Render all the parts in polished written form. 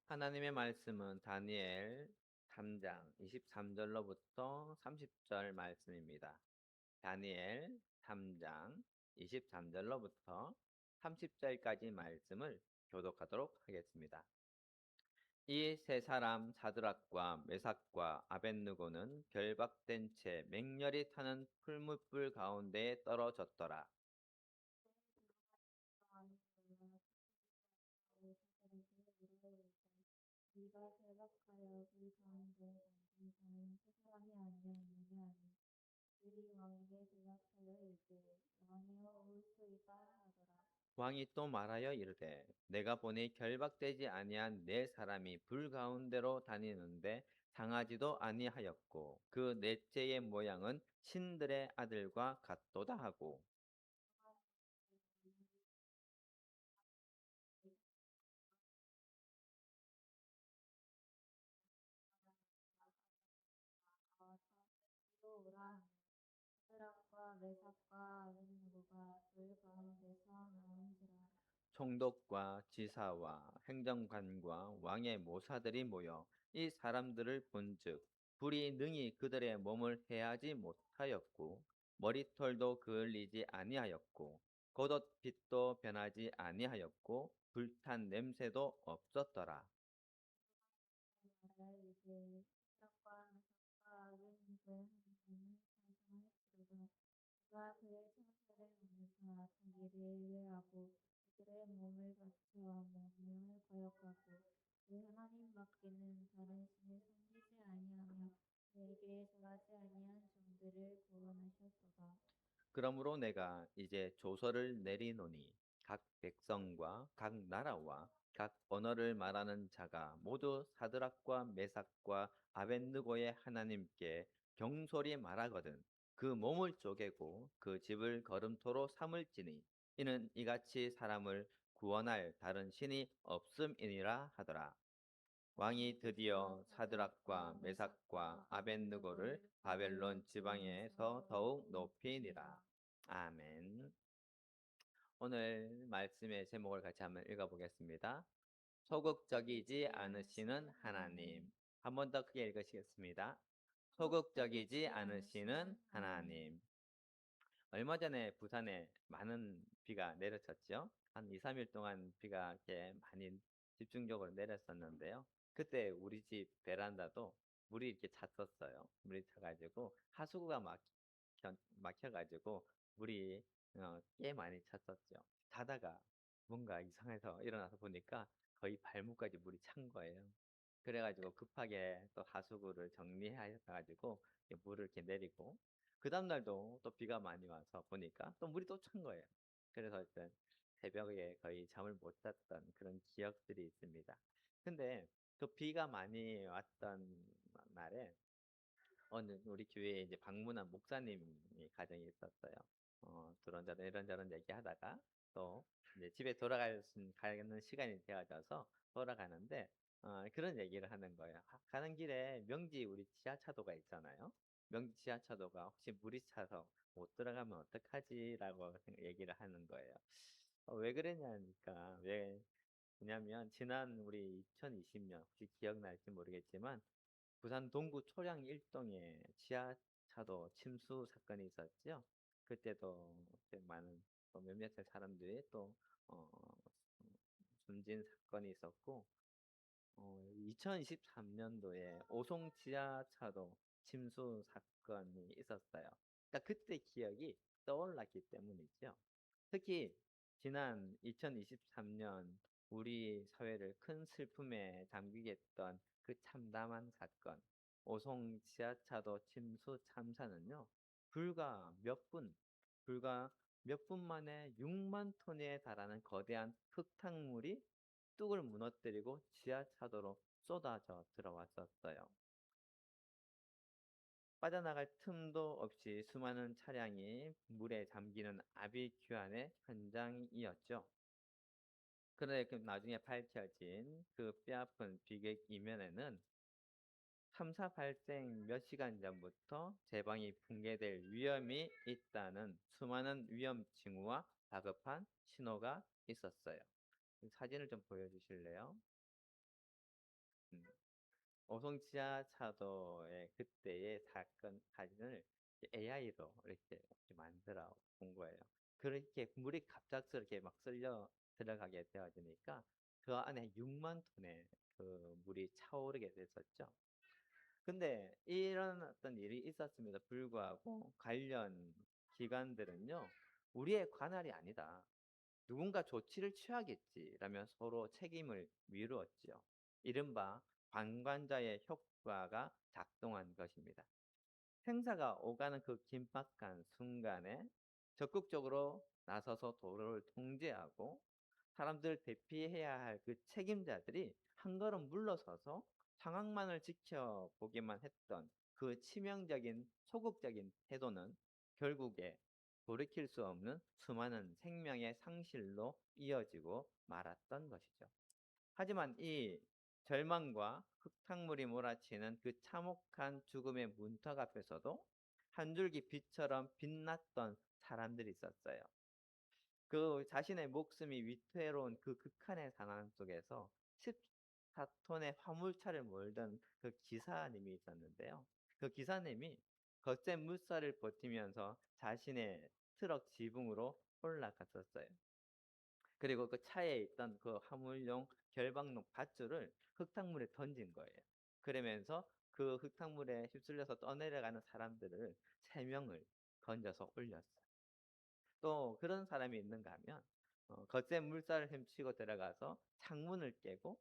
하나님의 말씀은 다니엘 3장 23절로부터 30절 말씀입니다. 다니엘 3장 23절로부터 30절까지 말씀을 교독하도록 하겠습니다. 이 세 사람 사드락과 메삭과 아벳느고는 결박된 채 맹렬히 타는 풀무불 가운데에 떨어졌더라. 네가 대적하여 그 가운데 당신 자는 세 사람이 아니었느냐 하니 그들이 왕에게 대답하여 이르되 왕이여 올 수 있다 하더라. 왕이 또 말하여 이르되 내가 보니 결박되지 아니한 네 사람이 불 가운데로 다니는데 상하지도 아니하였고 그 넷째의 모양은 신들의 아들과 같도다 하고. 이로 오라 하니 사드락과 메삭과 아벳느고가 불 가운데서 나온지라. 총독과 지사와 행정관과 왕의 모사들이 모여 이 사람들을 본즉 불이 능히 그들의 몸을 해하지 못하였고 머리털도 그을리지 아니하였고 겉옷 빛도 변하지 아니하였고 불탄 냄새도 없었더라. 나라에 이제 사드락과 메삭과 아벳느고의 하나님은 찬송하였으로다. 그가 그의 천사를 보내사 자기를 예배하고 그들의 몸을 박해하며 명을 거역하고 그 하나님 밖에는 다른 신을 섬기지 아니하며 그에게 절하지 아니한 종들을 구원하셨도다. 그러므로 내가 이제 조서를 내리노니 각 백성과 각 나라와 각 언어를 말하는 자가 모두 사드락과 메삭과 아벳느고의 하나님께 경솔히 말하거든 그 몸을 쪼개고 그 집을 거름토로 삼을지니 이는 이같이 사람을 구원할 다른 신이 없음이니라 하더라. 왕이 드디어 사드락과 메삭과 아벳느고를 바벨론 지방에서 더욱 높이니라. 아멘. 오늘 말씀의 제목을 같이 한번 읽어보겠습니다. 소극적이지 않으시는 하나님. 한 번 더 크게 읽으시겠습니다. 소극적이지 않으시는 하나님. 얼마 전에 부산에 많은 비가 내렸었죠. 한 2, 3일 동안 비가 이렇게 많이 집중적으로 내렸었는데요. 그때 우리 집 베란다도 물이 이렇게 찼었어요. 물이 차가지고 하수구가 막혀가지고 물이 꽤 많이 찼었죠. 자다가 뭔가 이상해서 일어나서 보니까 거의 발목까지 물이 찬 거예요. 그래가지고 급하게 또 하수구를 정리해가지고 물을 이렇게 내리고 그 다음날도 또 비가 많이 와서 보니까 또 물이 또 찬 거예요. 그래서 일단 새벽에 거의 잠을 못 잤던 그런 기억들이 있습니다. 근데 그 비가 많이 왔던 날에 어느 우리 교회에 이제 방문한 목사님이 가정이 있었어요. 이런저런 얘기하다가 또 이제 집에 가는 시간이 되어져서 돌아가는데 그런 얘기를 하는 거예요. 가는 길에 명지 우리 지하차도가 있잖아요. 명지 지하차도가 혹시 물이 차서 못 들어가면 어떡하지라고 얘기를 하는 거예요. 왜 그러냐니까 왜냐면 지난 우리 2020년 혹시 기억날지 모르겠지만 부산 동구 초량 일동에 지하차도 침수 사건이 있었죠. 그때도 많은 또 몇몇의 사람들이 또 어, 숨진 사건이 있었고 2023년도에 오송 지하차도 침수 사건이 있었어요. 그러니까 그때 기억이 떠올랐기 때문이죠. 특히 지난 2023년 우리 사회를 큰 슬픔에 잠기게 했던 그 참담한 사건, 오송 지하차도 침수 참사는요, 불과 몇 분, 불과 몇 분 만에 6만 톤에 달하는 거대한 흙탕물이 뚝을 무너뜨리고 지하차도로 쏟아져 들어왔었어요. 빠져나갈 틈도 없이 수많은 차량이 물에 잠기는 아비규환의 현장이었죠. 그런데 그 나중에 밝혀진 그 뼈아픈 비극 이면에는 참사 발생 몇 시간 전부터 제방이 붕괴될 위험이 있다는 수많은 위험 징후와 다급한 신호가 있었어요. 사진을 좀 보여주실래요? 오송 지하차도의 그때의 사건 사진을 AI로 이렇게 만들어 본 거예요. 그렇게 물이 갑작스럽게 막 쓸려 들어가게 되어지니까 그 안에 6만 톤의 그 물이 차오르게 됐었죠. 근데 이런 어떤 일이 있었음에도 불구하고 관련 기관들은요, 우리의 관할이 아니다. 누군가 조치를 취하겠지라며 서로 책임을 미루었지요. 이른바 방관자의 효과가 작동한 것입니다. 행사가 오가는 그 긴박한 순간에 적극적으로 나서서 도로를 통제하고 사람들을 대피해야 할 그 책임자들이 한 걸음 물러서서 상황만을 지켜보기만 했던 그 치명적인 소극적인 태도는 결국에 돌이킬 수 없는 수많은 생명의 상실로 이어지고 말았던 것이죠. 하지만 이 절망과 흙탕물이 몰아치는 그 참혹한 죽음의 문턱 앞에서도 한 줄기 빛처럼 빛났던 사람들이 있었어요. 그 자신의 목숨이 위태로운 그 극한의 상황 속에서 14톤의 화물차를 몰던 그 기사님이 있었는데요. 그 기사님이 거센 물살을 버티면서 자신의 트럭 지붕으로 올라갔었어요. 그리고 그 차에 있던 그 화물용 결방록 밧줄을 흙탕물에 던진 거예요. 그러면서 그 흙탕물에 휩쓸려서 떠내려가는 사람들을 3명을 건져서 올렸어요. 또 그런 사람이 있는가 하면 거센 물살을 헤치고 들어가서 창문을 깨고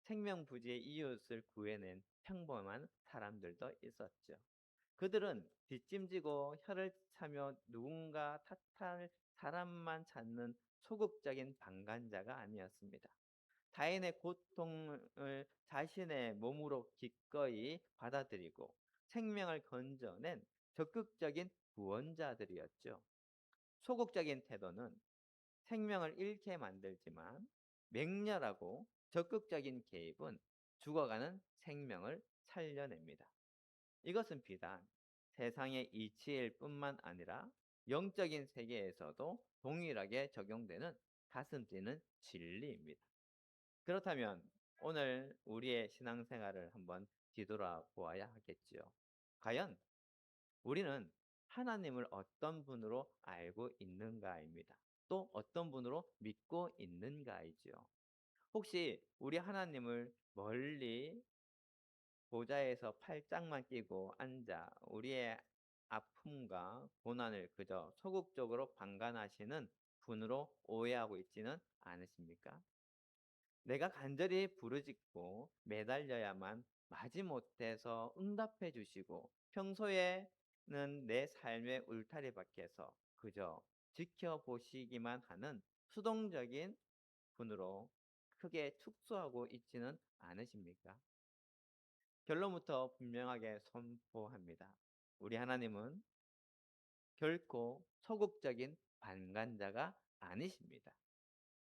생명부지의 이웃을 구해낸 평범한 사람들도 있었죠. 그들은 뒷짐지고 혀를 차며 누군가 탓할 사람만 찾는 소극적인 방관자가 아니었습니다. 타인의 고통을 자신의 몸으로 기꺼이 받아들이고 생명을 건져낸 적극적인 구원자들이었죠. 소극적인 태도는 생명을 잃게 만들지만 맹렬하고 적극적인 개입은 죽어가는 생명을 살려냅니다. 이것은 비단 세상의 이치일 뿐만 아니라 영적인 세계에서도 동일하게 적용되는 가슴 뛰는 진리입니다. 그렇다면 오늘 우리의 신앙생활을 한번 뒤돌아 보아야 하겠지요. 과연 우리는 하나님을 어떤 분으로 알고 있는가입니다. 또 어떤 분으로 믿고 있는가이지요. 혹시 우리 하나님을 멀리 보좌에서 팔짱만 끼고 앉아 우리의 아픔과 고난을 그저 소극적으로 방관하시는 분으로 오해하고 있지는 않으십니까? 내가 간절히 부르짖고 매달려야만 마지못해서 응답해 주시고 평소에는 내 삶의 울타리 밖에서 그저 지켜보시기만 하는 수동적인 분으로 크게 축소하고 있지는 않으십니까? 결론부터 분명하게 선포합니다. 우리 하나님은 결코 소극적인 반간자가 아니십니다.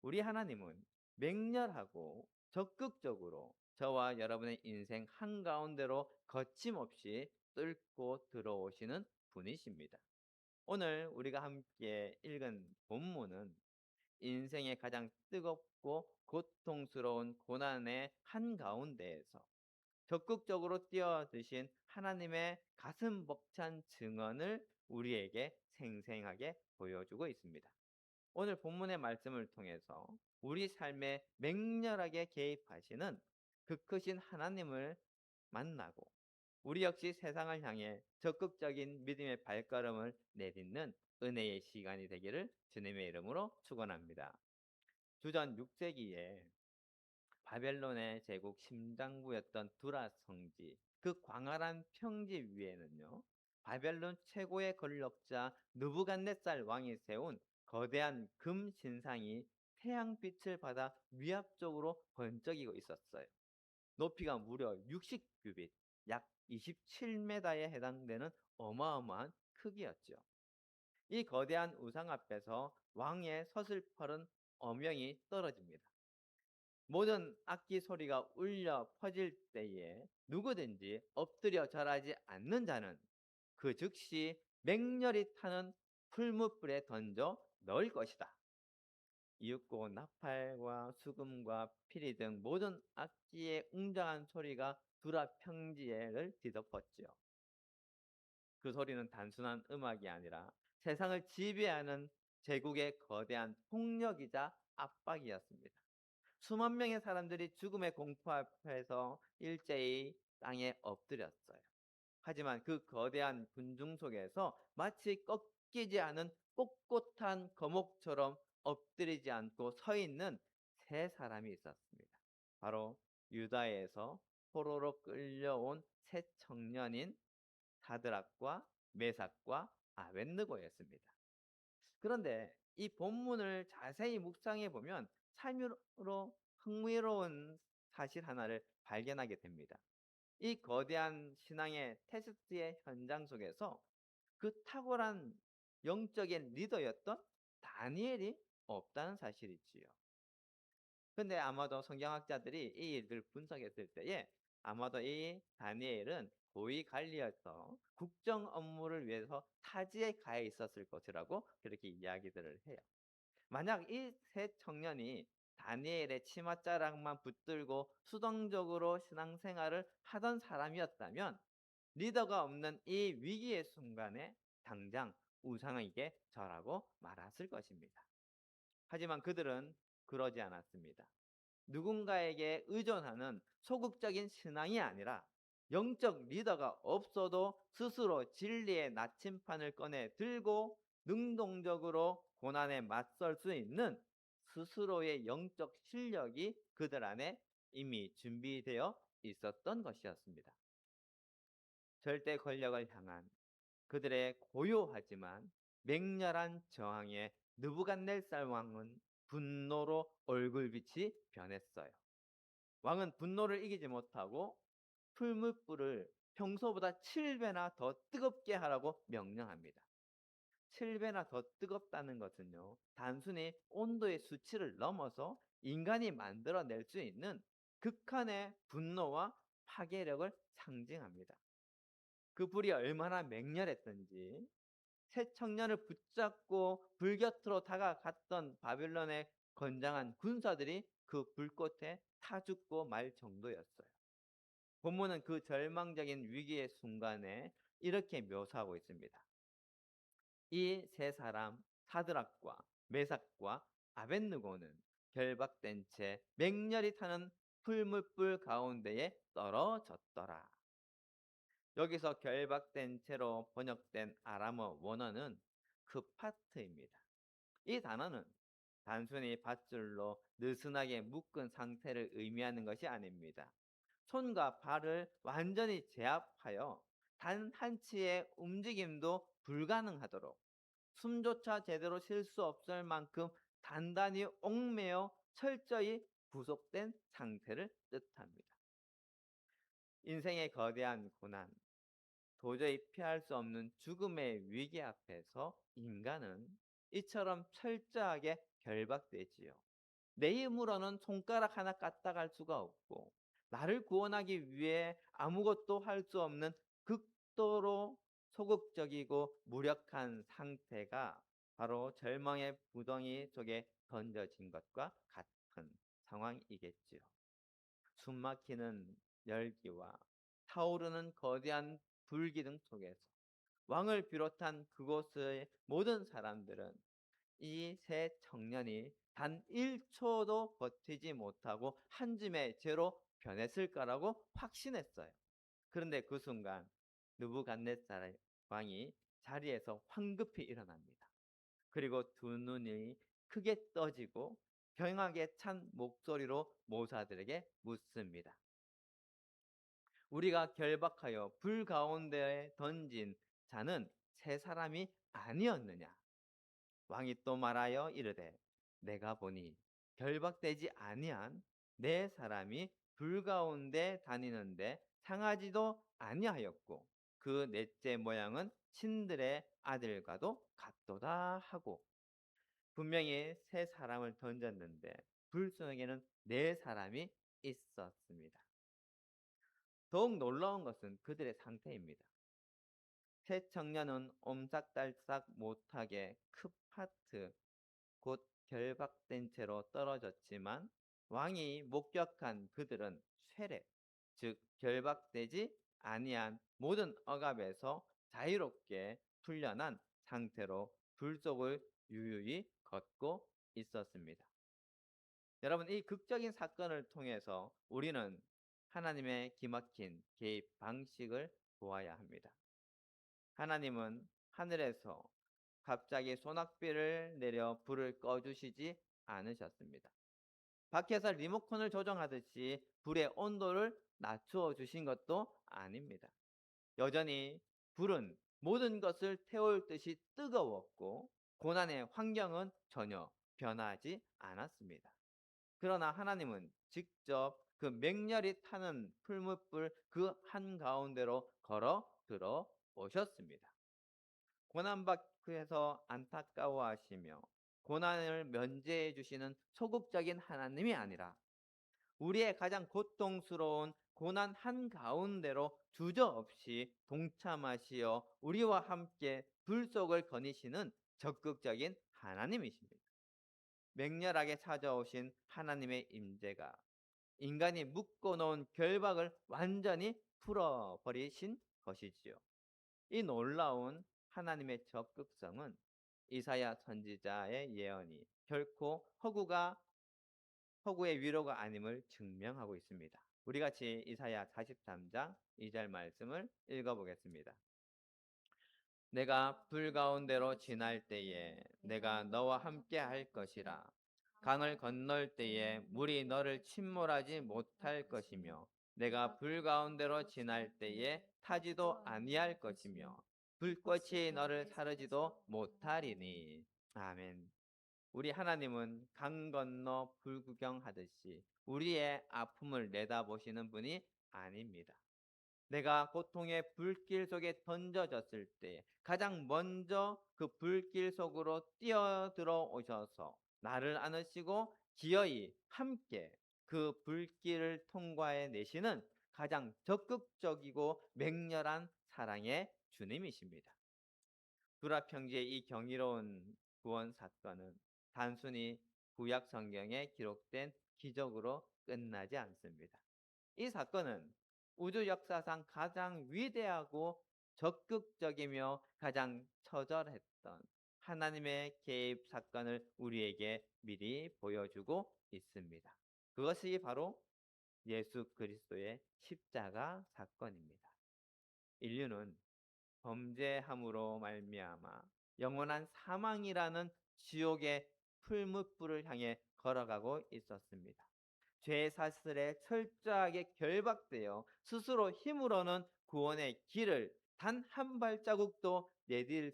우리 하나님은 맹렬하고 적극적으로 저와 여러분의 인생 한가운데로 거침없이 뚫고 들어오시는 분이십니다. 오늘 우리가 함께 읽은 본문은 인생의 가장 뜨겁고 고통스러운 고난의 한가운데에서 적극적으로 뛰어드신 하나님의 가슴 벅찬 증언을 우리에게 생생하게 보여주고 있습니다. 오늘 본문의 말씀을 통해서 우리 삶에 맹렬하게 개입하시는 그 크신 하나님을 만나고 우리 역시 세상을 향해 적극적인 믿음의 발걸음을 내딛는 은혜의 시간이 되기를 주님의 이름으로 축원합니다. 주전 6세기에 바벨론의 제국 심장부였던 두라 성지, 그 광활한 평지 위에는요, 바벨론 최고의 권력자 느부갓네살 왕이 세운 거대한 금 신상이 태양빛을 받아 위압적으로 번쩍이고 있었어요. 높이가 무려 60규빗, 약 27m에 해당되는 어마어마한 크기였죠. 이 거대한 우상 앞에서 왕의 서슬퍼른 어명이 떨어집니다. 모든 악기 소리가 울려 퍼질 때에 누구든지 엎드려 절하지 않는 자는 그 즉시 맹렬히 타는 풀무불에 던져 넣을 것이다. 이윽고 나팔과 수금과 피리 등 모든 악기의 웅장한 소리가 두라 평지를 뒤덮었지요. 그 소리는 단순한 음악이 아니라 세상을 지배하는 제국의 거대한 폭력이자 압박이었습니다. 수만 명의 사람들이 죽음의 공포 앞에서 일제히 땅에 엎드렸어요. 하지만 그 거대한 군중 속에서 마치 꺾이지 않은 꼿꼿한 거목처럼 엎드리지 않고 서 있는 세 사람이 있었습니다. 바로 유다에서 포로로 끌려온 세 청년인 사드락과 메삭과 아벳느고였습니다. 그런데 이 본문을 자세히 묵상해 보면 참으로 흥미로운 사실 하나를 발견하게 됩니다. 이 거대한 신앙의 테스트의 현장 속에서 그 탁월한 영적인 리더였던 다니엘이 없다는 사실이지요. 근데 아마도 성경학자들이 이 일을 분석했을 때에 아마도 이 다니엘은 고위 관리여서 국정 업무를 위해서 타지에 가 있었을 것이라고 그렇게 이야기들을 해요. 만약 이 세 청년이 다니엘의 치맛자락만 붙들고 수동적으로 신앙생활을 하던 사람이었다면 리더가 없는 이 위기의 순간에 당장 우상에게 절하고 말았을 것입니다. 하지만 그들은 그러지 않았습니다. 누군가에게 의존하는 소극적인 신앙이 아니라 영적 리더가 없어도 스스로 진리의 나침판을 꺼내 들고 능동적으로 고난에 맞설 수 있는 스스로의 영적 실력이 그들 안에 이미 준비되어 있었던 것이었습니다. 절대 권력을 향한 그들의 고요하지만 맹렬한 저항에 느부갓네살 왕은 분노로 얼굴빛이 변했어요. 왕은 분노를 이기지 못하고 풀무불을 평소보다 7배나 더 뜨겁게 하라고 명령합니다. 7배나 더 뜨겁다는 것은요, 단순히 온도의 수치를 넘어서 인간이 만들어낼 수 있는 극한의 분노와 파괴력을 상징합니다. 그 불이 얼마나 맹렬했던지 새 청년을 붙잡고 불 곁으로 다가갔던 바빌론의 건장한 군사들이 그 불꽃에 타 죽고 말 정도였어요. 본문은 그 절망적인 위기의 순간에 이렇게 묘사하고 있습니다. 이 세 사람 사드락과 메삭과 아벳느고는 결박된 채 맹렬히 타는 풀무불 가운데에 떨어졌더라. 여기서 결박된 채로 번역된 아람어 원어는 크파트입니다. 이 단어는 단순히 밧줄로 느슨하게 묶은 상태를 의미하는 것이 아닙니다. 손과 발을 완전히 제압하여 단 한치의 움직임도 불가능하도록 숨조차 제대로 쉴 수 없을 만큼 단단히 옥매어 철저히 구속된 상태를 뜻합니다. 인생의 거대한 고난, 도저히 피할 수 없는 죽음의 위기 앞에서 인간은 이처럼 철저하게 결박되지요. 내 힘으로는 손가락 하나 까딱할 수가 없고 나를 구원하기 위해 아무것도 할 수 없는 극도로 소극적이고 무력한 상태가 바로 절망의 구덩이 속에 던져진 것과 같은 상황이겠지요. 숨막히는 열기와 타오르는 거대한 불기둥 속에서 왕을 비롯한 그곳의 모든 사람들은 이 세 청년이 단 1초도 버티지 못하고 한 줌의 죄로 변했을까라고 확신했어요. 그런데 그 순간 느부갓네살 왕이 자리에서 황급히 일어납니다. 그리고 두 눈이 크게 떠지고 경악에 찬 목소리로 모사들에게 묻습니다. 우리가 결박하여 불 가운데에 던진 자는 세 사람이 아니었느냐? 왕이 또 말하여 이르되 내가 보니 결박되지 아니한 네 사람이 불 가운데 다니는데 상하지도 아니하였고 그 넷째 모양은 신들의 아들과도 같도다 하고 분명히 세 사람을 던졌는데 불 속에는 네 사람이 있었습니다. 더욱 놀라운 것은 그들의 상태입니다. 새 청년은 옴삭달싹 못하게 크파트 곧 결박된 채로 떨어졌지만 왕이 목격한 그들은 쇠례, 즉 결박되지 아니한 모든 억압에서 자유롭게 풀려난 상태로 불 속을 유유히 걷고 있었습니다. 여러분, 이 극적인 사건을 통해서 우리는 하나님의 기막힌 개입 방식을 보아야 합니다. 하나님은 하늘에서 갑자기 소낙비를 내려 불을 꺼주시지 않으셨습니다. 밖에서 리모컨을 조정하듯이 불의 온도를 낮추어 주신 것도 아닙니다. 여전히 불은 모든 것을 태울 듯이 뜨거웠고 고난의 환경은 전혀 변하지 않았습니다. 그러나 하나님은 직접 그 맹렬히 타는 풀무불 그 한가운데로 걸어 들어 오셨습니다. 고난받기에서 안타까워하시며 고난을 면제해 주시는 소극적인 하나님이 아니라 우리의 가장 고통스러운 고난 한가운데로 주저없이 동참하시어 우리와 함께 불 속을 거니시는 적극적인 하나님이십니다. 맹렬하게 찾아오신 하나님의 임재가 인간이 묶어놓은 결박을 완전히 풀어버리신 것이지요. 이 놀라운 하나님의 적극성은 이사야 선지자의 예언이 결코 허구의 위로가 아님을 증명하고 있습니다. 우리 같이 이사야 43장 2절 말씀을 읽어보겠습니다. 내가 불 가운데로 지날 때에 내가 너와 함께 할 것이라. 강을 건널 때에 물이 너를 침몰하지 못할 것이며 내가 불 가운데로 지날 때에 타지도 아니할 것이며 불꽃이 너를 사르지도 못하리니. 아멘. 우리 하나님은 강 건너 불구경하듯이 우리의 아픔을 내다보시는 분이 아닙니다. 내가 고통의 불길 속에 던져졌을 때 가장 먼저 그 불길 속으로 뛰어들어 오셔서 나를 안으시고 기어이 함께 그 불길을 통과해 내시는 가장 적극적이고 맹렬한 사랑의 주님이십니다. 구라평지의 이 경이로운 구원 사건은 단순히 구약 성경에 기록된 기적으로 끝나지 않습니다. 이 사건은 우주 역사상 가장 위대하고 적극적이며 가장 처절했던 하나님의 개입 사건을 우리에게 미리 보여주고 있습니다. 그것이 바로 예수 그리스도의 십자가 사건입니다. 인류는 범죄함으로 말미암아 영원한 사망이라는 지옥의 풀무불을 향해 걸어가고 있었습니다. 죄 사슬에 철저하게 결박되어 스스로 힘으로는 구원의 길을 단 한 발자국도 내딜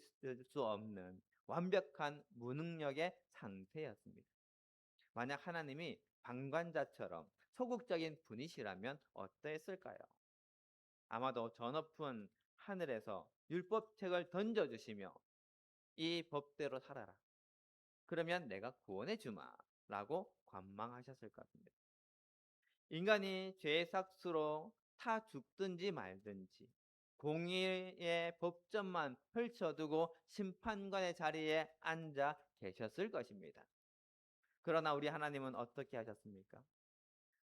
수 없는 완벽한 무능력의 상태였습니다. 만약 하나님이 방관자처럼 소극적인 분이시라면 어떠했을까요? 아마도 저 높은 하늘에서 율법책을 던져주시며 이 법대로 살아라. 그러면 내가 구원해 주마 라고 관망하셨을 겁니다. 인간이 죄의 삭수로 타 죽든지 말든지 공의의 법전만 펼쳐두고 심판관의 자리에 앉아 계셨을 것입니다. 그러나 우리 하나님은 어떻게 하셨습니까?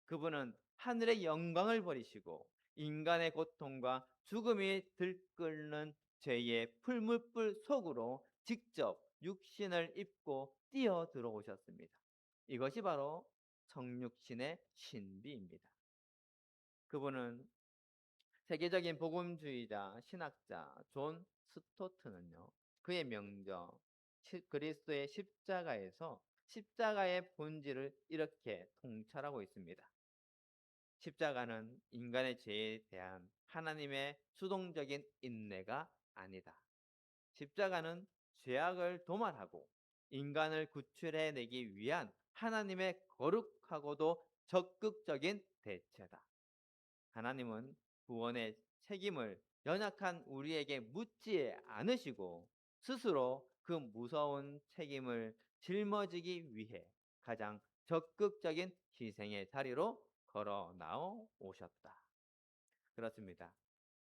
그분은 하늘의 영광을 버리시고 인간의 고통과 죽음이 들끓는 죄의 풀무불 속으로 직접 육신을 입고 뛰어 들어오셨습니다. 이것이 바로 성육신의 신비입니다. 그분은 세계적인 복음주의자 신학자 존 스토트는요, 그의 명저 그리스도의 십자가에서 십자가의 본질을 이렇게 통찰하고 있습니다. 십자가는 인간의 죄에 대한 하나님의 수동적인 인내가 아니다. 십자가는 죄악을 도말하고 인간을 구출해내기 위한 하나님의 거룩하고도 적극적인 대체다. 하나님은 구원의 책임을 연약한 우리에게 묻지 않으시고 스스로 그 무서운 책임을 짊어지기 위해 가장 적극적인 희생의 자리로 걸어 나오셨다. 그렇습니다.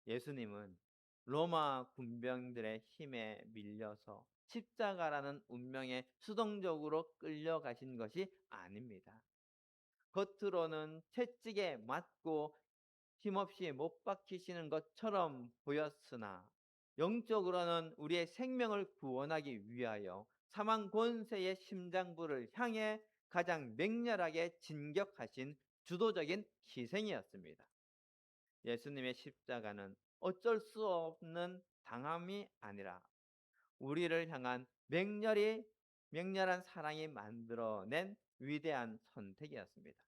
예수님은 로마 군병들의 힘에 밀려서 십자가라는 운명에 수동적으로 끌려가신 것이 아닙니다. 겉으로는 채찍에 맞고 힘없이 못 박히시는 것처럼 보였으나 영적으로는 우리의 생명을 구원하기 위하여 사망 권세의 심장부를 향해 가장 맹렬하게 진격하신 주도적인 희생이었습니다. 예수님의 십자가는 어쩔 수 없는 당함이 아니라 우리를 향한 맹렬한 사랑이 만들어낸 위대한 선택이었습니다.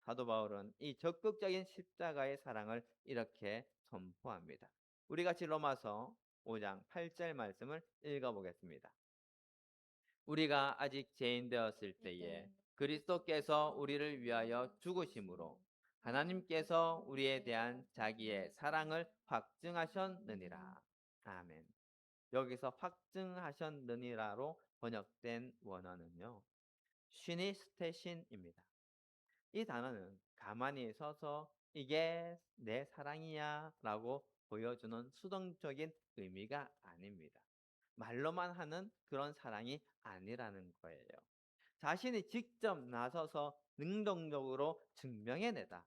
사도 바울은 이 적극적인 십자가의 사랑을 이렇게 선포합니다. 우리 같이 로마서 5장 8절 말씀을 읽어보겠습니다. 우리가 아직 죄인 되었을 때에 그리스도께서 우리를 위하여 죽으심으로 하나님께서 우리에 대한 자기의 사랑을 확증하셨느니라. 아멘. 여기서 확증하셨느니라로 번역된 원어는요, 시니스테신입니다. 이 단어는 가만히 서서 이게 내 사랑이야 라고 보여주는 수동적인 의미가 아닙니다. 말로만 하는 그런 사랑이 아니라는 거예요. 자신이 직접 나서서 능동적으로 증명해내다.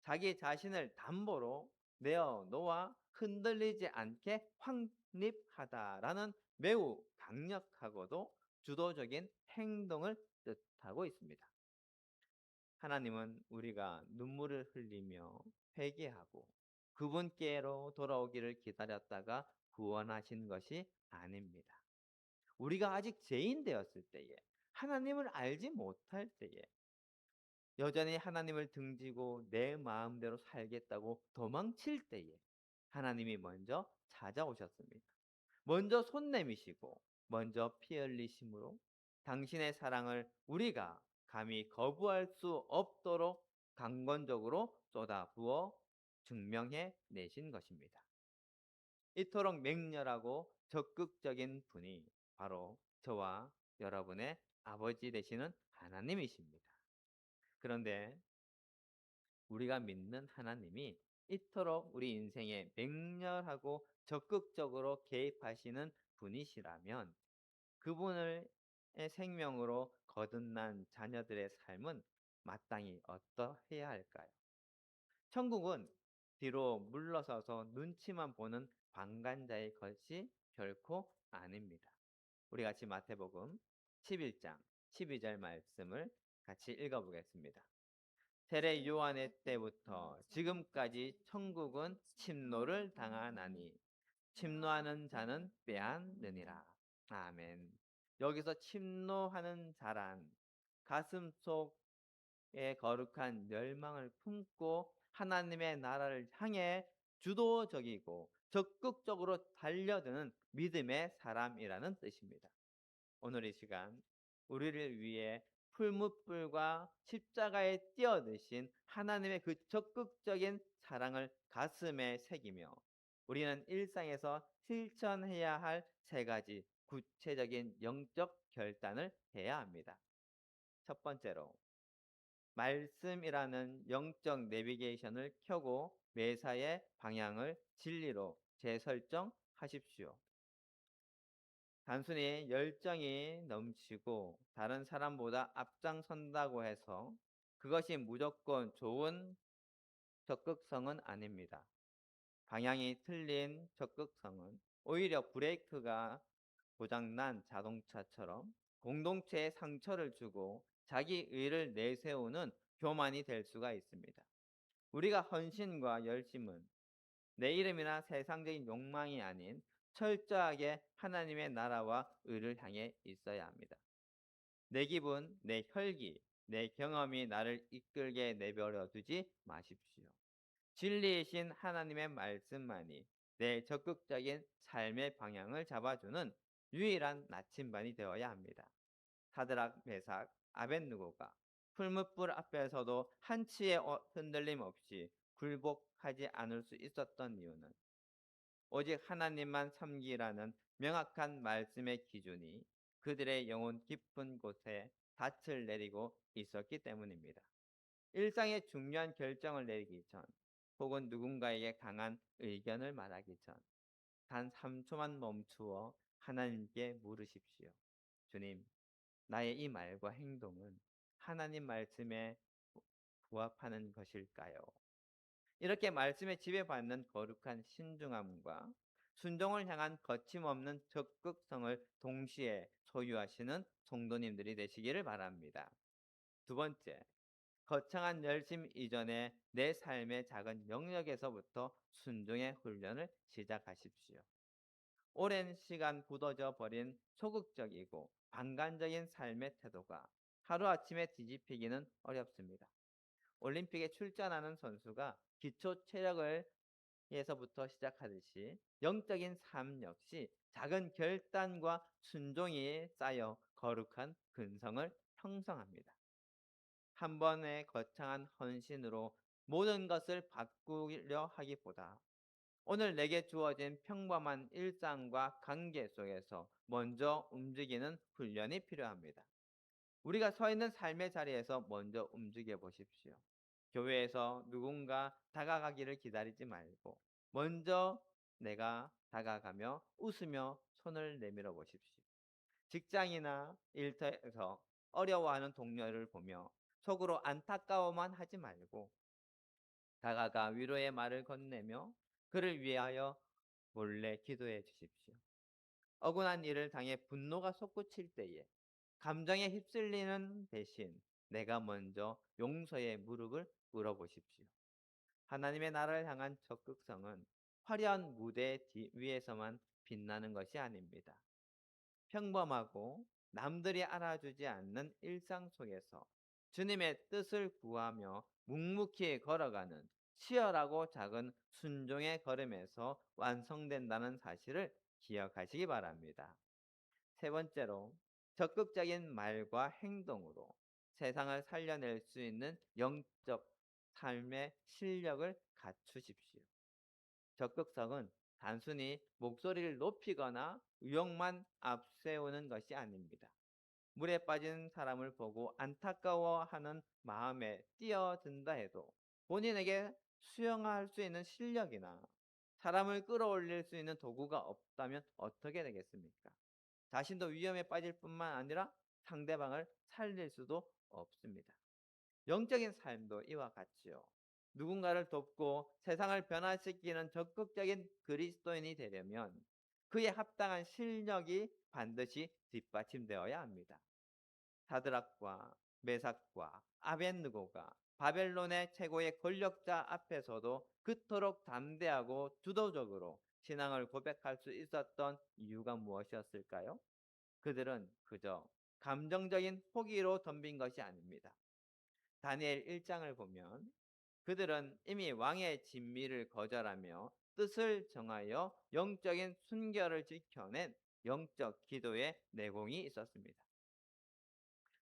자기 자신을 담보로 내어 놓아 흔들리지 않게 확립하다라는 매우 강력하고도 주도적인 행동을 뜻하고 있습니다. 하나님은 우리가 눈물을 흘리며 회개하고 그분께로 돌아오기를 기다렸다가 구원하신 것이 아닙니다. 우리가 아직 죄인 되었을 때에, 하나님을 알지 못할 때에 여전히 하나님을 등지고 내 마음대로 살겠다고 도망칠 때에 하나님이 먼저 찾아오셨습니다. 먼저 손 내미시고 먼저 피 흘리심으로 당신의 사랑을 우리가 감히 거부할 수 없도록 강권적으로 쏟아부어 증명해 내신 것입니다. 이토록 맹렬하고 적극적인 분이 바로 저와 여러분의 아버지 되시는 하나님이십니다. 그런데 우리가 믿는 하나님이 이토록 우리 인생에 맹렬하고 적극적으로 개입하시는 분이시라면 그분의 생명으로 거듭난 자녀들의 삶은 마땅히 어떠해야 할까요? 천국은 뒤로 물러서서 눈치만 보는 방관자의 것이 결코 아닙니다. 우리 같이 마태복음 11장 12절 말씀을 같이 읽어보겠습니다. 세례 요한의 때부터 지금까지 천국은 침노를 당하나니 침노하는 자는 빼앗느니라. 아멘. 여기서 침노하는 자란 가슴 속에 거룩한 열망을 품고 하나님의 나라를 향해 주도적이고 적극적으로 달려드는 믿음의 사람이라는 뜻입니다. 오늘 이 시간 우리를 위해 풀무불과 십자가에 뛰어드신 하나님의 그 적극적인 사랑을 가슴에 새기며 우리는 일상에서 실천해야 할 세 가지 구체적인 영적 결단을 해야 합니다. 첫 번째로 말씀이라는 영적 내비게이션을 켜고 매사의 방향을 진리로 재설정하십시오. 단순히 열정이 넘치고 다른 사람보다 앞장선다고 해서 그것이 무조건 좋은 적극성은 아닙니다. 방향이 틀린 적극성은 오히려 브레이크가 고장난 자동차처럼 공동체에 상처를 주고 자기 의를 내세우는 교만이 될 수가 있습니다. 우리가 헌신과 열심은 내 이름이나 세상적인 욕망이 아닌 철저하게 하나님의 나라와 의를 향해 있어야 합니다. 내 기분, 내 혈기, 내 경험이 나를 이끌게 내버려 두지 마십시오. 진리이신 하나님의 말씀만이 내 적극적인 삶의 방향을 잡아주는 유일한 나침반이 되어야 합니다. 사드락, 메삭, 아벳느고가 풀무불 앞에서도 한치의 흔들림 없이 굴복하지 않을 수 있었던 이유는 오직 하나님만 섬기라는 명확한 말씀의 기준이 그들의 영혼 깊은 곳에 닻을 내리고 있었기 때문입니다. 일상의 중요한 결정을 내리기 전, 혹은 누군가에게 강한 의견을 말하기 전, 단 3초만 멈추어 하나님께 물으십시오. 주님, 나의 이 말과 행동은 하나님 말씀에 부합하는 것일까요? 이렇게 말씀에 지배받는 거룩한 신중함과 순종을 향한 거침없는 적극성을 동시에 소유하시는 성도님들이 되시기를 바랍니다. 두 번째, 거창한 열심 이전에 내 삶의 작은 영역에서부터 순종의 훈련을 시작하십시오. 오랜 시간 굳어져 버린 소극적이고 방관적인 삶의 태도가 하루아침에 뒤집히기는 어렵습니다. 올림픽에 출전하는 선수가 기초 체력을 에서부터 시작하듯이 영적인 삶 역시 작은 결단과 순종이 쌓여 거룩한 근성을 형성합니다. 한 번의 거창한 헌신으로 모든 것을 바꾸려 하기보다 오늘 내게 주어진 평범한 일상과 관계 속에서 먼저 움직이는 훈련이 필요합니다. 우리가 서 있는 삶의 자리에서 먼저 움직여 보십시오. 교회에서 누군가 다가가기를 기다리지 말고 먼저 내가 다가가며 웃으며 손을 내밀어 보십시오. 직장이나 일터에서 어려워하는 동료를 보며 속으로 안타까워만 하지 말고 다가가 위로의 말을 건네며 그를 위하여 몰래 기도해 주십시오. 억울한 일을 당해 분노가 솟구칠 때에 감정에 휩쓸리는 대신 내가 먼저 용서의 무릎을 꿇어보십시오. 하나님의 나라를 향한 적극성은 화려한 무대 위에서만 빛나는 것이 아닙니다. 평범하고 남들이 알아주지 않는 일상 속에서 주님의 뜻을 구하며 묵묵히 걸어가는 치열하고 작은 순종의 걸음에서 완성된다는 사실을 기억하시기 바랍니다. 세 번째로 적극적인 말과 행동으로 세상을 살려낼 수 있는 영적 삶의 실력을 갖추십시오. 적극성은 단순히 목소리를 높이거나 의욕만 앞세우는 것이 아닙니다. 물에 빠진 사람을 보고 안타까워하는 마음에 뛰어든다 해도 본인에게 수영할 수 있는 실력이나 사람을 끌어올릴 수 있는 도구가 없다면 어떻게 되겠습니까? 자신도 위험에 빠질 뿐만 아니라 상대방을 살릴 수도 없습니다. 영적인 삶도 이와 같지요. 누군가를 돕고 세상을 변화시키는 적극적인 그리스도인이 되려면 그에 합당한 실력이 반드시 뒷받침되어야 합니다. 사드락과 메삭과 아벤느고가 바벨론의 최고의 권력자 앞에서도 그토록 담대하고 주도적으로 신앙을 고백할 수 있었던 이유가 무엇이었을까요? 그들은 그저 감정적인 포기로 덤빈 것이 아닙니다. 다니엘 1장을 보면 그들은 이미 왕의 진미를 거절하며 뜻을 정하여 영적인 순결을 지켜낸 영적 기도의 내공이 있었습니다.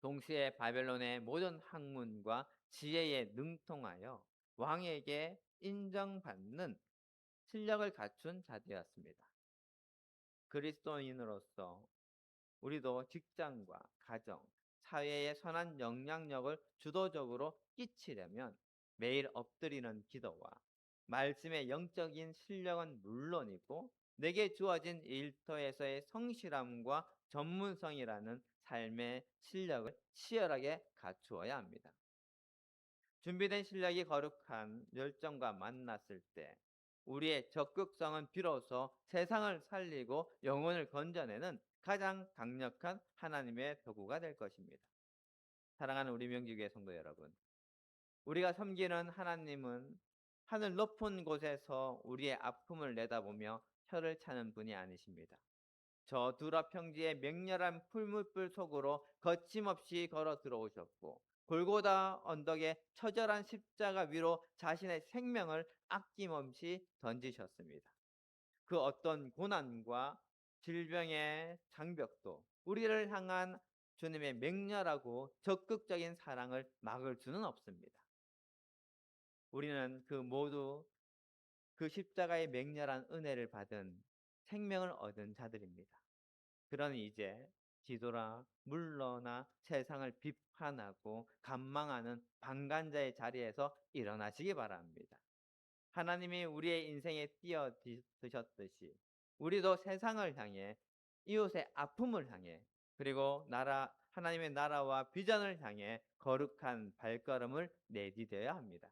동시에 바벨론의 모든 학문과 지혜에 능통하여 왕에게 인정받는 실력을 갖춘 자들이었습니다. 그리스도인으로서 우리도 직장과 가정, 사회에 선한 영향력을 주도적으로 끼치려면 매일 엎드리는 기도와 말씀의 영적인 실력은 물론이고 내게 주어진 일터에서의 성실함과 전문성이라는 삶의 실력을 치열하게 갖추어야 합니다. 준비된 실력이 거룩한 열정과 만났을 때 우리의 적극성은 비로소 세상을 살리고 영혼을 건져내는 가장 강력한 하나님의 도구가 될 것입니다. 사랑하는 우리 명기교회 성도 여러분, 우리가 섬기는 하나님은 하늘 높은 곳에서 우리의 아픔을 내다보며 혀를 차는 분이 아니십니다. 저 두라 평지의 맹렬한 풀무불 속으로 거침없이 걸어 들어오셨고 골고다 언덕의 처절한 십자가 위로 자신의 생명을 아낌없이 던지셨습니다. 그 어떤 고난과 질병의 장벽도 우리를 향한 주님의 맹렬하고 적극적인 사랑을 막을 수는 없습니다. 우리는 그 모두 그 십자가의 맹렬한 은혜를 받은 생명을 얻은 자들입니다. 그러니 이제 지도나 물러나 세상을 비판하고 간망하는 방관자의 자리에서 일어나시기 바랍니다. 하나님이 우리의 인생에 뛰어드셨듯이 우리도 세상을 향해 이웃의 아픔을 향해 그리고 하나님의 나라와 비전을 향해 거룩한 발걸음을 내디뎌야 합니다.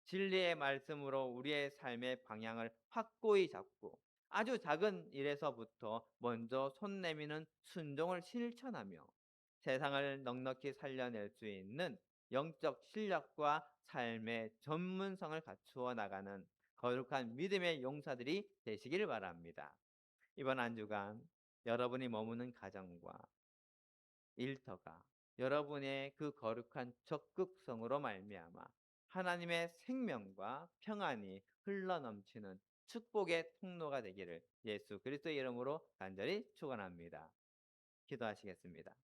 진리의 말씀으로 우리의 삶의 방향을 확고히 잡고 아주 작은 일에서부터 먼저 손 내미는 순종을 실천하며 세상을 넉넉히 살려낼 수 있는 영적 실력과 삶의 전문성을 갖추어 나가는 거룩한 믿음의 용사들이 되시길 바랍니다. 이번 한 주간 여러분이 머무는 가정과 일터가 여러분의 그 거룩한 적극성으로 말미암아 하나님의 생명과 평안이 흘러넘치는 축복의 통로가 되기를 예수 그리스도의 이름으로 간절히 축원합니다. 기도하시겠습니다.